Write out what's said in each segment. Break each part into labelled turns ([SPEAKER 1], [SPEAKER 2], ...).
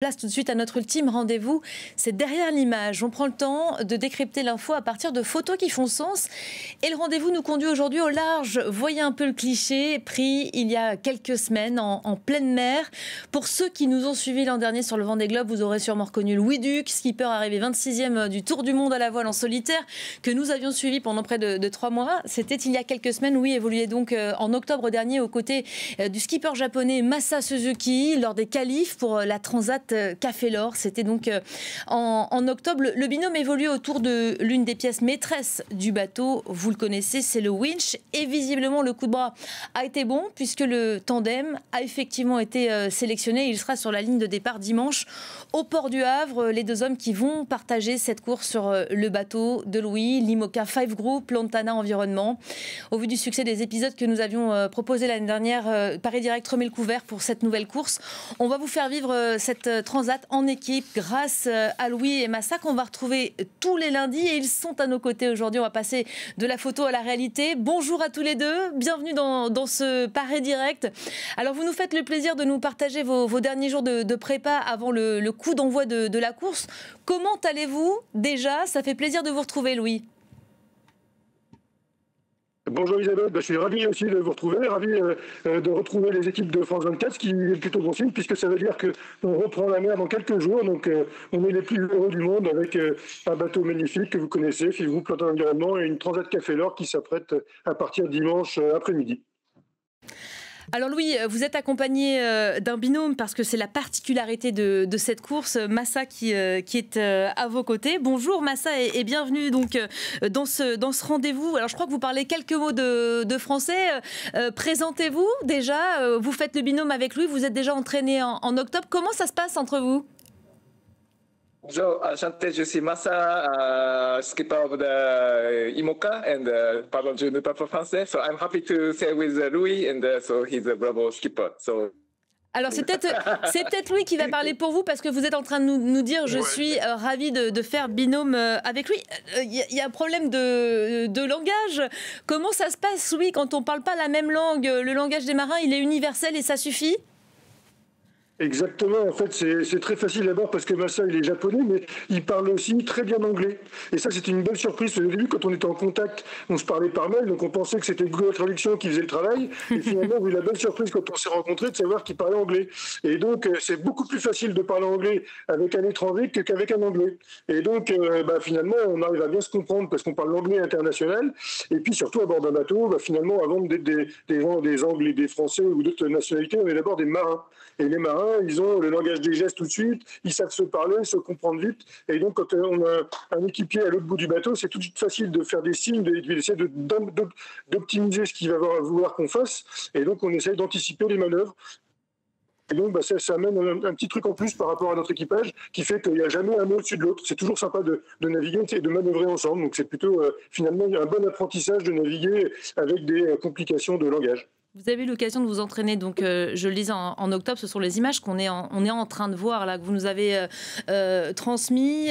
[SPEAKER 1] Place tout de suite à notre ultime rendez-vous, c'est derrière l'image. On prend le temps de décrypter l'info à partir de photos qui font sens. Et le rendez-vous nous conduit aujourd'hui au large. Voyez un peu le cliché pris il y a quelques semaines en pleine mer. Pour ceux qui nous ont suivis l'an dernier sur le Vendée Globe, vous aurez sûrement reconnu Louis Duc, skipper arrivé 26e du Tour du Monde à la voile en solitaire, que nous avions suivi pendant près de 3 mois. C'était il y a quelques semaines. Louis évoluait donc en octobre dernier aux côtés du skipper japonais Masa Suzuki lors des qualifs pour la Transat Café L'Or. C'était donc en octobre. Le binôme évolue autour de l'une des pièces maîtresses du bateau. Vous le connaissez, c'est le winch. Et visiblement, le coup de bras a été bon puisque le tandem a effectivement été sélectionné. Il sera sur la ligne de départ dimanche au port du Havre. Les deux hommes qui vont partager cette course sur le bateau de Louis, l'Imoca 5 Group, Lantana Environnement. Au vu du succès des épisodes que nous avions proposés l'année dernière, Paris Direct remet le couvert pour cette nouvelle course. On va vous faire vivre cette Transat en équipe grâce à Louis et Massa qu'on va retrouver tous les lundis et ils sont à nos côtés aujourd'hui. On va passer de la photo à la réalité. Bonjour à tous les deux, bienvenue dans ce Paris Direct. Alors vous nous faites le plaisir de nous partager vos derniers jours de prépa avant le coup d'envoi de la course. Comment allez-vous déjà? Ça fait plaisir de vous retrouver, Louis.
[SPEAKER 2] Bonjour Isabelle, je suis ravi aussi de vous retrouver, ravi de retrouver les équipes de France 24, ce qui est plutôt bon signe puisque ça veut dire qu'on reprend la mer dans quelques jours, donc on est les plus heureux du monde avec un bateau magnifique que vous connaissez, Five Group Plantain Environnement et une Transat Café L'Or qui s'apprête à partir dimanche après-midi.
[SPEAKER 1] Alors Louis, vous êtes accompagné d'un binôme parce que c'est la particularité de cette course, Massa qui est à vos côtés. Bonjour Massa et bienvenue donc dans ce rendez-vous. Alors je crois que vous parlez quelques mots de français. Présentez-vous déjà, vous faites le binôme avec lui, vous êtes déjà entraîné en octobre. Comment ça se passe entre vous?
[SPEAKER 3] Bonjour, enchanté, je suis Massa, skipper of the IMOCA, and pardon, je ne parle pas français, so I'm happy to sail with Louis, and so he's a bravo skipper. So.
[SPEAKER 1] Alors c'est peut-être Louis qui va parler pour vous parce que vous êtes en train de nous dire je suis ravi de faire binôme avec lui. Il y a un problème de langage. Comment ça se passe, Louis, quand on ne parle pas la même langue? Le langage des marins, il est universel et ça suffit?
[SPEAKER 2] Exactement, en fait c'est très facile d'abord parce que Massa il est japonais mais il parle aussi très bien anglais et ça c'était une bonne surprise au début quand on était en contact, on se parlait par mail donc on pensait que c'était Google Traduction qui faisait le travail et finalement on a eu la bonne surprise quand on s'est rencontrés de savoir qu'il parlait anglais et donc c'est beaucoup plus facile de parler anglais avec un étranger qu'avec un anglais et donc finalement on arrive à bien se comprendre parce qu'on parle l'anglais international et puis surtout à bord d'un bateau finalement avant d'être des Anglais, des Français ou d'autres nationalités on est d'abord des marins et les marins ils ont le langage des gestes tout de suite, ils savent se parler, se comprendre vite. Et donc, quand on a un équipier à l'autre bout du bateau, c'est tout de suite facile de faire des signes, d'essayer d'optimiser ce qu'il va vouloir qu'on fasse. Et donc, on essaye d'anticiper les manœuvres. Et donc, ça amène un petit truc en plus par rapport à notre équipage qui fait qu'il n'y a jamais un mot au-dessus de l'autre. C'est toujours sympa de naviguer et de manœuvrer ensemble. Donc, c'est plutôt finalement un bon apprentissage de naviguer avec des complications de langage.
[SPEAKER 1] Vous avez eu l'occasion de vous entraîner, donc je le disais en octobre, ce sont les images qu'on est en train de voir là, que vous nous avez transmis.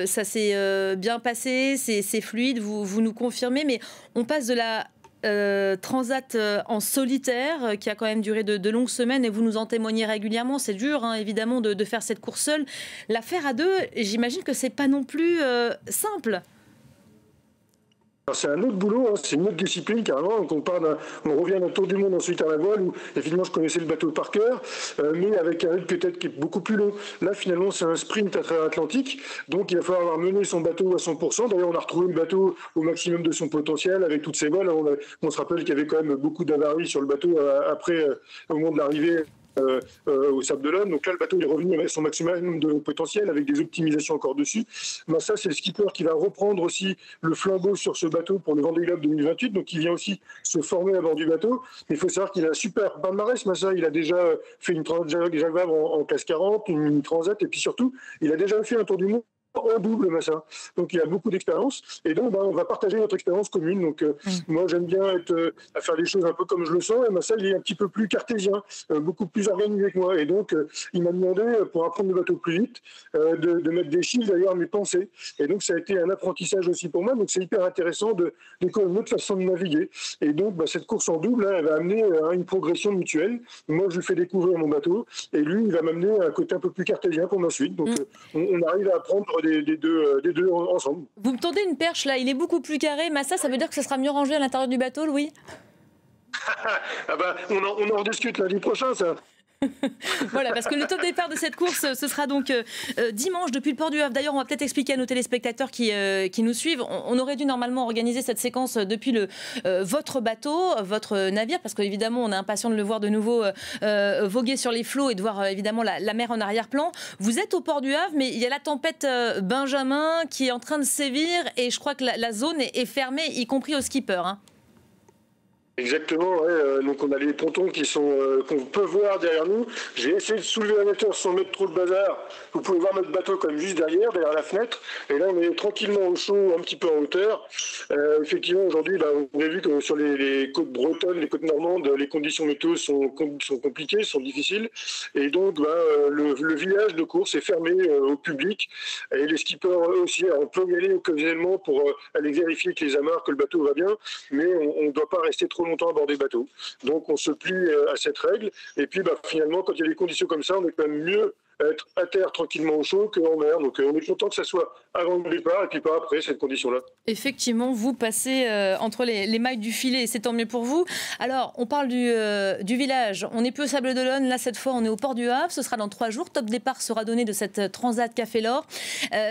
[SPEAKER 1] Ça s'est bien passé, c'est fluide, vous nous confirmez, mais on passe de la Transat en solitaire qui a quand même duré de longues semaines et vous nous en témoignez régulièrement. C'est dur hein, évidemment de faire cette course seule. La faire à deux, j'imagine que c'est pas non plus simple.
[SPEAKER 2] C'est un autre boulot, hein, c'est une autre discipline carrément. Donc on revient d'un tour du monde ensuite à la voile où évidemment je connaissais le bateau par cœur, mais avec un rythme peut-être qui est beaucoup plus long. Là finalement c'est un sprint à travers l'Atlantique, donc il va falloir avoir mené son bateau à 100%. D'ailleurs on a retrouvé le bateau au maximum de son potentiel avec toutes ses voiles. On se rappelle qu'il y avait quand même beaucoup d'avaries sur le bateau après au moment de l'arrivée. Au Sable d'Olonne. Donc là, le bateau est revenu à son maximum de potentiel avec des optimisations encore dessus. Ça, c'est le skipper qui va reprendre aussi le flambeau sur ce bateau pour le Vendée Globe 2028. Donc, il vient aussi se former à bord du bateau. Mais il faut savoir qu'il a un super palmarès. Massa, il a déjà fait une Transat Jacques Vabre en classe 40, une Transat, et puis surtout, il a déjà fait un tour du monde en double, Massa. Donc il a beaucoup d'expérience. Et donc on va partager notre expérience commune. Donc moi j'aime bien être à faire des choses un peu comme je le sens. Et Massa il est un petit peu plus cartésien, beaucoup plus organisé que moi. Et donc il m'a demandé, pour apprendre le bateau plus vite, de mettre des chiffres d'ailleurs à mes pensées. Et donc ça a été un apprentissage aussi pour moi. Donc c'est hyper intéressant de découvrir une autre façon de naviguer. Et donc cette course en double, là, elle va amener à une progression mutuelle. Moi je lui fais découvrir mon bateau et lui il va m'amener à un côté un peu plus cartésien pour ma suite. Donc on arrive à apprendre des deux ensemble.
[SPEAKER 1] Vous me tendez une perche là, il est beaucoup plus carré. Massa, ça veut dire que ça sera mieux rangé à l'intérieur du bateau, Louis?
[SPEAKER 2] Ah bah, on en rediscute lundi prochain, ça.
[SPEAKER 1] Voilà, parce que le top départ de cette course, ce sera donc dimanche depuis le port du Havre. D'ailleurs, on va peut-être expliquer à nos téléspectateurs qui nous suivent. On aurait dû normalement organiser cette séquence depuis votre bateau, votre navire, parce qu'évidemment, on est impatient de le voir de nouveau voguer sur les flots et de voir évidemment la mer en arrière-plan. Vous êtes au port du Havre, mais il y a la tempête Benjamin qui est en train de sévir et je crois que la zone est fermée, y compris au skipper. Hein.
[SPEAKER 2] Exactement, ouais. Donc on a les pontons qu'on peut voir derrière nous. J'ai essayé de soulever la moteur sans mettre trop de bazar. Vous pouvez voir notre bateau comme juste derrière la fenêtre. Et là on est tranquillement au chaud, un petit peu en hauteur. Effectivement aujourd'hui, on a vu que sur les côtes bretonnes, les côtes normandes, les conditions météo sont compliquées, sont difficiles. Et donc le village de course est fermé au public. Et les skippers aussi, on peut y aller occasionnellement pour aller vérifier que les amarres, que le bateau va bien, mais on ne doit pas rester trop longtemps à bord des bateaux. Donc on se plie à cette règle. Et puis finalement, quand il y a des conditions comme ça, on est quand même mieux être à terre tranquillement au chaud qu'en mer. Donc on est content que ça soit avant le départ et puis pas après cette condition-là.
[SPEAKER 1] Effectivement, vous passez entre les mailles du filet et c'est tant mieux pour vous. Alors, on parle du village. On n'est plus au Sable d'Olonne. Là, cette fois, on est au port du Havre. Ce sera dans 3 jours. Top départ sera donné de cette Transat Café l'Or.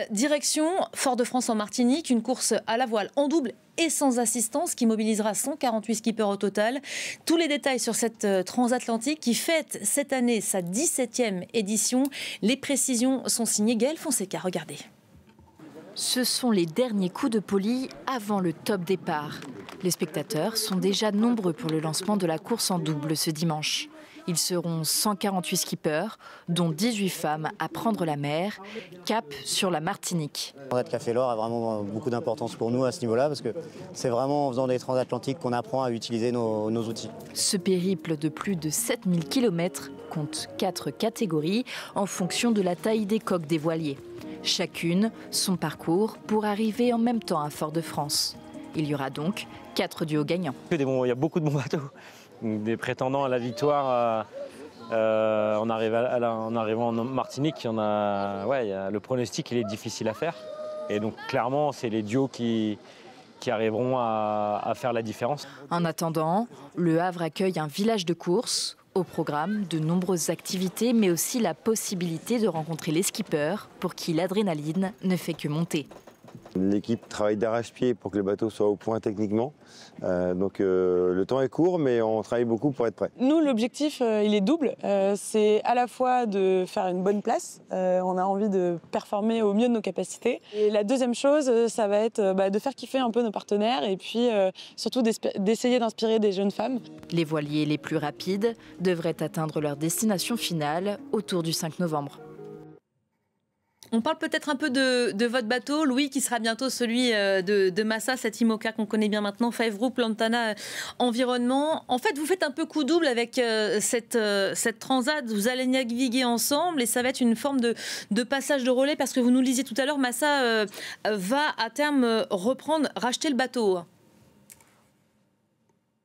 [SPEAKER 1] Direction Fort-de-France en Martinique. Une course à la voile en double et sans assistance qui mobilisera 148 skippers au total. Tous les détails sur cette transatlantique qui fête cette année sa 17e édition. Les précisions sont signées Gaël Fonseca. Regardez.
[SPEAKER 4] Ce sont les derniers coups de poli avant le top départ. Les spectateurs sont déjà nombreux pour le lancement de la course en double ce dimanche. Ils seront 148 skippers, dont 18 femmes à prendre la mer, cap sur la Martinique.
[SPEAKER 5] Le Transat Café l'Or a vraiment beaucoup d'importance pour nous à ce niveau-là, parce que c'est vraiment en faisant des transatlantiques qu'on apprend à utiliser nos outils.
[SPEAKER 4] Ce périple de plus de 7000 km compte 4 catégories en fonction de la taille des coques des voiliers. Chacune son parcours pour arriver en même temps à Fort-de-France. Il y aura donc 4 duos gagnants.
[SPEAKER 6] Il y a beaucoup de bons bateaux, des prétendants à la victoire. En arrivant en Martinique, le pronostic il est difficile à faire. Et donc clairement, c'est les duos qui arriveront à faire la différence.
[SPEAKER 4] En attendant, le Havre accueille un village de course. Au programme, de nombreuses activités, mais aussi la possibilité de rencontrer les skippers pour qui l'adrénaline ne fait que monter.
[SPEAKER 7] L'équipe travaille d'arrache-pied pour que le bateau soit au point techniquement. Donc le temps est court, mais on travaille beaucoup pour être prêt.
[SPEAKER 8] Nous, l'objectif, il est double. C'est à la fois de faire une bonne place. On a envie de performer au mieux de nos capacités. Et la deuxième chose, ça va être de faire kiffer un peu nos partenaires et puis surtout d'essayer d'inspirer des jeunes femmes.
[SPEAKER 4] Les voiliers les plus rapides devraient atteindre leur destination finale autour du 5 novembre.
[SPEAKER 1] On parle peut-être un peu de votre bateau, Louis, qui sera bientôt celui de Massa, cet IMOCA qu'on connaît bien maintenant, Five Group, Lantana Environnement. En fait, vous faites un peu coup double avec cette transat. Vous allez naviguer ensemble et ça va être une forme de passage de relais parce que vous nous le disiez tout à l'heure, Massa va à terme racheter le bateau.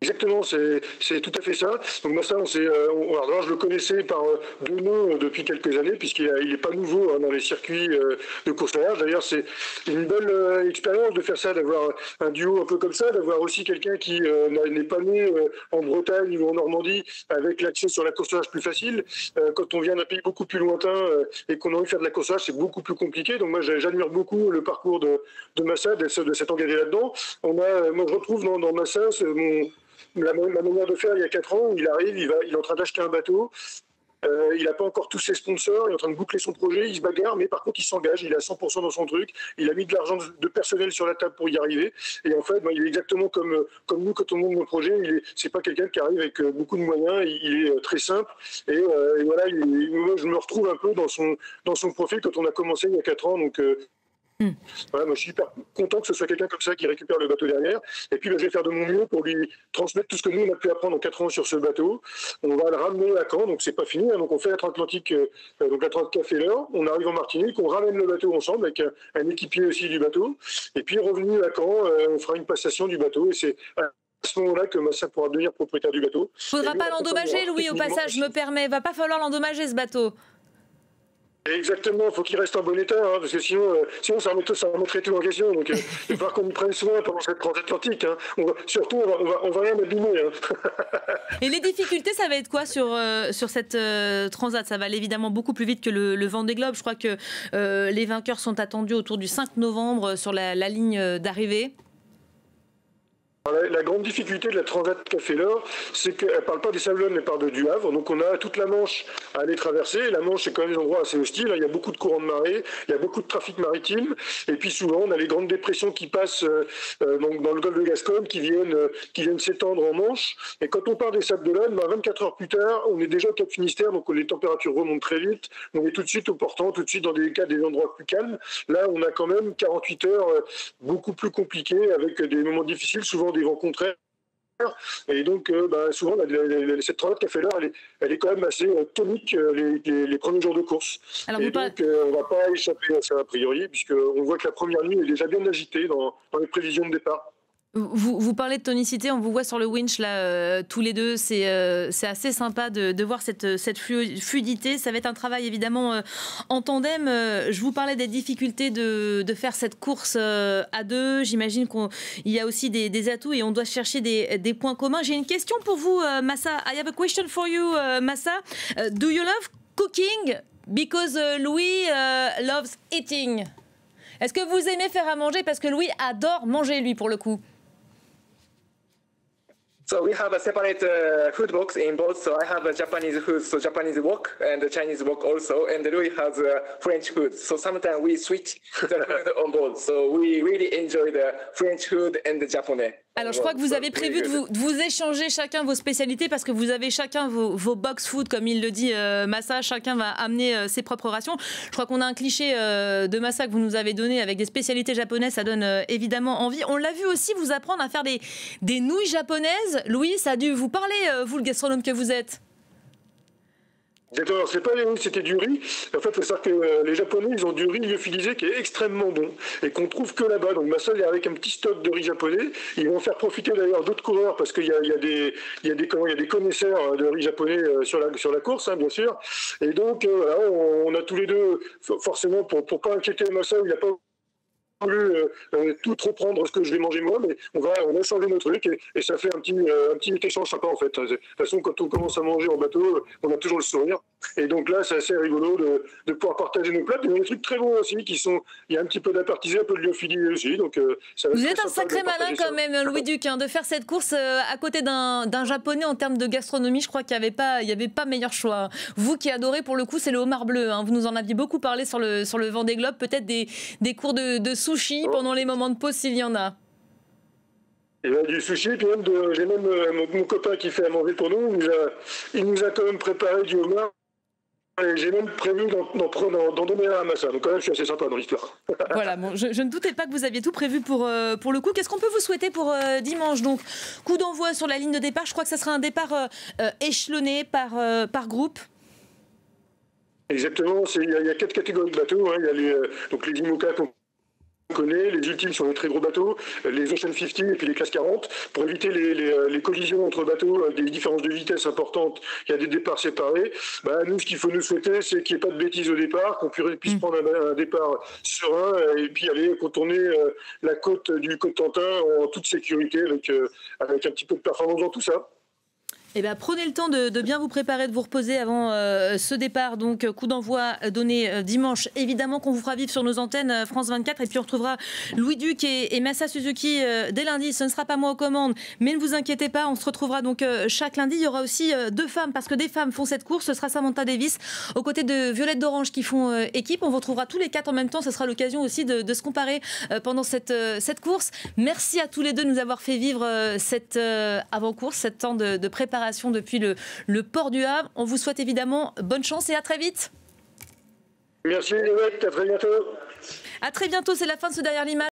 [SPEAKER 2] Exactement, c'est tout à fait ça. Donc Massa, alors je le connaissais par deux noms depuis quelques années, puisqu'il n'est pas nouveau dans les circuits de course à large. D'ailleurs, c'est une belle expérience de faire ça, d'avoir un duo un peu comme ça, d'avoir aussi quelqu'un qui n'est pas né en Bretagne ou en Normandie, avec l'accès sur la course à large plus facile. Quand on vient d'un pays beaucoup plus lointain et qu'on a envie de faire de la course à large, c'est beaucoup plus compliqué. Donc moi, j'admire beaucoup le parcours de Massa, de s'être engagé là-dedans. Moi, je retrouve dans Massa ma manière de faire il y a 4 ans, où il arrive, il est en train d'acheter un bateau, il n'a pas encore tous ses sponsors, il est en train de boucler son projet, il se bagarre, mais par contre il s'engage, il est à 100% dans son truc, il a mis de l'argent de personnel sur la table pour y arriver, et en fait il est exactement comme nous quand on monte nos projets, c'est pas quelqu'un qui arrive avec beaucoup de moyens, il est très simple, et voilà, moi je me retrouve un peu dans son profil quand on a commencé il y a 4 ans, donc Voilà, moi, je suis hyper content que ce soit quelqu'un comme ça qui récupère le bateau derrière. Et puis, je vais faire de mon mieux pour lui transmettre tout ce que nous, on a pu apprendre en 4 ans sur ce bateau. On va le ramener à Caen, donc c'est pas fini. Donc, on fait la Transatlantique, donc la Café on arrive en Martinique, on ramène le bateau ensemble avec un équipier aussi du bateau. Et puis, revenu à Caen, on fera une passation du bateau. Et c'est à ce moment-là que Massa pourra devenir propriétaire du bateau.
[SPEAKER 1] Faudra pas l'endommager, Louis, au passage, je me permets. Va pas falloir l'endommager, ce bateau.
[SPEAKER 2] Exactement, il faut qu'il reste en bon état, hein, parce que sinon ça remettrait tout en question. Donc, il va falloir qu'on y prenne soin pendant cette transatlantique. Hein. Surtout, on va rien abîmer. Hein.
[SPEAKER 1] Et les difficultés, ça va être quoi sur cette transat? Ça va aller évidemment beaucoup plus vite que le Vendée Globe. Je crois que les vainqueurs sont attendus autour du 5 novembre sur la ligne d'arrivée.
[SPEAKER 2] La grande difficulté de la Transat Café L'Or, c'est qu'elle ne parle pas des Sables-d'Olonne, elle parle du Havre. Donc on a toute la Manche à aller traverser. La Manche, c'est quand même des endroits assez hostiles. Il y a beaucoup de courants de marée, il y a beaucoup de trafic maritime. Et puis souvent, on a les grandes dépressions qui passent dans le golfe de Gascogne, qui viennent s'étendre en Manche. Et quand on part des Sables-d'Olonne, 24 heures plus tard, on est déjà au Cap Finistère, donc les températures remontent très vite. On est tout de suite au portant, tout de suite dans des endroits plus calmes. Là, on a quand même 48 heures beaucoup plus compliquées, avec des moments difficiles, souvent des vents contraires. Et donc, souvent, cette Transat Café L'Or, elle est quand même assez tonique les premiers jours de course. Alors, donc, on ne va pas échapper à ça a priori, puisqu'on voit que la première nuit est déjà bien agitée dans les prévisions de départ.
[SPEAKER 1] Vous parlez de tonicité, on vous voit sur le winch là, tous les deux, c'est assez sympa de voir cette fluidité. Ça va être un travail évidemment en tandem. Je vous parlais des difficultés de faire cette course à deux. J'imagine qu'il y a aussi des atouts et on doit chercher des points communs. J'ai une question pour vous, Massa. I have a question for you, Massa. Do you love cooking? Because Louis loves eating. Est-ce que vous aimez faire à manger? Parce que Louis adore manger, lui, pour le coup.
[SPEAKER 3] So we have a separate food box in both. So I have a Japanese food, so Japanese wok, and the Chinese wok also. And Louis has French food. So sometimes we switch the food on board. So we really enjoy the French food and the Japanese.
[SPEAKER 1] Alors, je crois que vous avez prévu de vous échanger chacun vos spécialités parce que vous avez chacun vos box food, comme il le dit Massa. Chacun va amener ses propres rations. Je crois qu'on a un cliché de Massa que vous nous avez donné avec des spécialités japonaises. Ça donne évidemment envie. On l'a vu aussi vous apprendre à faire des nouilles japonaises. Louis, ça a dû vous parler, vous le gastronome que vous êtes.
[SPEAKER 2] C'est pas les nouilles, c'était du riz. En fait, il faut savoir que les Japonais, ils ont du riz lyophilisé qui est extrêmement bon et qu'on trouve que là-bas. Donc, Massa est avec un petit stock de riz japonais. Ils vont faire profiter d'ailleurs d'autres coureurs parce qu'il y a des connaisseurs de riz japonais sur la course, hein, bien sûr. Et donc, on a tous les deux, forcément, pour pas inquiéter Massa, il n'a pas voulu tout reprendre ce que je vais manger moi, mais on va changer nos trucs et ça fait un petit échange sympa en fait. De toute façon, quand on commence à manger en bateau, on a toujours le sourire. Et donc là, c'est assez rigolo de pouvoir partager nos plats. Il y a des trucs très bons aussi il y a un petit peu d'apartisé, un peu de lyophilie aussi. Donc, ça va.
[SPEAKER 1] Vous êtes un sacré malin quand même, Louis Duc, de faire cette course à côté d'un Japonais en termes de gastronomie. Je crois qu'il n'y avait pas meilleur choix. Vous qui adorez pour le coup, c'est le homard bleu. Hein. Vous nous en aviez beaucoup parlé sur le Vendée Globe. Peut-être des cours de sushi pendant les moments de pause s'il y en a.
[SPEAKER 2] Il y a du sushi, puis j'ai même mon copain qui fait à manger pour nous. Il nous a quand même préparé du homard. Et j'ai même prévu d'en donner un à Massa. Donc quand même, je suis assez sympa dans l'histoire.
[SPEAKER 1] Voilà, bon, je ne doutais pas que vous aviez tout prévu pour le coup. Qu'est-ce qu'on peut vous souhaiter pour dimanche? Donc, coup d'envoi sur la ligne de départ. Je crois que ça sera un départ échelonné par groupe.
[SPEAKER 2] Exactement. Il y a 4 catégories de bateaux. Hein. Il y a les IMOCA qu'on connaît, les ultimes sont les très gros bateaux, les Ocean 50 et puis les classes 40. Pour éviter les collisions entre bateaux, des différences de vitesse importantes, il y a des départs séparés. Nous, ce qu'il faut nous souhaiter, c'est qu'il n'y ait pas de bêtises au départ, qu'on puisse prendre un départ serein et puis aller contourner la côte du Cotentin en toute sécurité avec un petit peu de performance dans tout ça.
[SPEAKER 1] Eh bien, prenez le temps de bien vous préparer, de vous reposer avant ce départ. Donc, coup d'envoi donné dimanche. Évidemment qu'on vous fera vivre sur nos antennes France 24. Et puis, on retrouvera Louis Duc et Massa Suzuki dès lundi. Ce ne sera pas moi aux commandes, mais ne vous inquiétez pas. On se retrouvera donc chaque lundi. Il y aura aussi 2 femmes, parce que des femmes font cette course. Ce sera Samantha Davis aux côtés de Violette d'Orange qui font équipe. On vous retrouvera tous les 4 en même temps. Ce sera l'occasion aussi de se comparer pendant cette course. Merci à tous les deux de nous avoir fait vivre cette avant-course, cette temps de préparation depuis le port du Havre. On vous souhaite évidemment bonne chance et à très vite.
[SPEAKER 2] Merci, Yvette, à très bientôt.
[SPEAKER 1] À très bientôt, c'est la fin de ce Derrière l'image.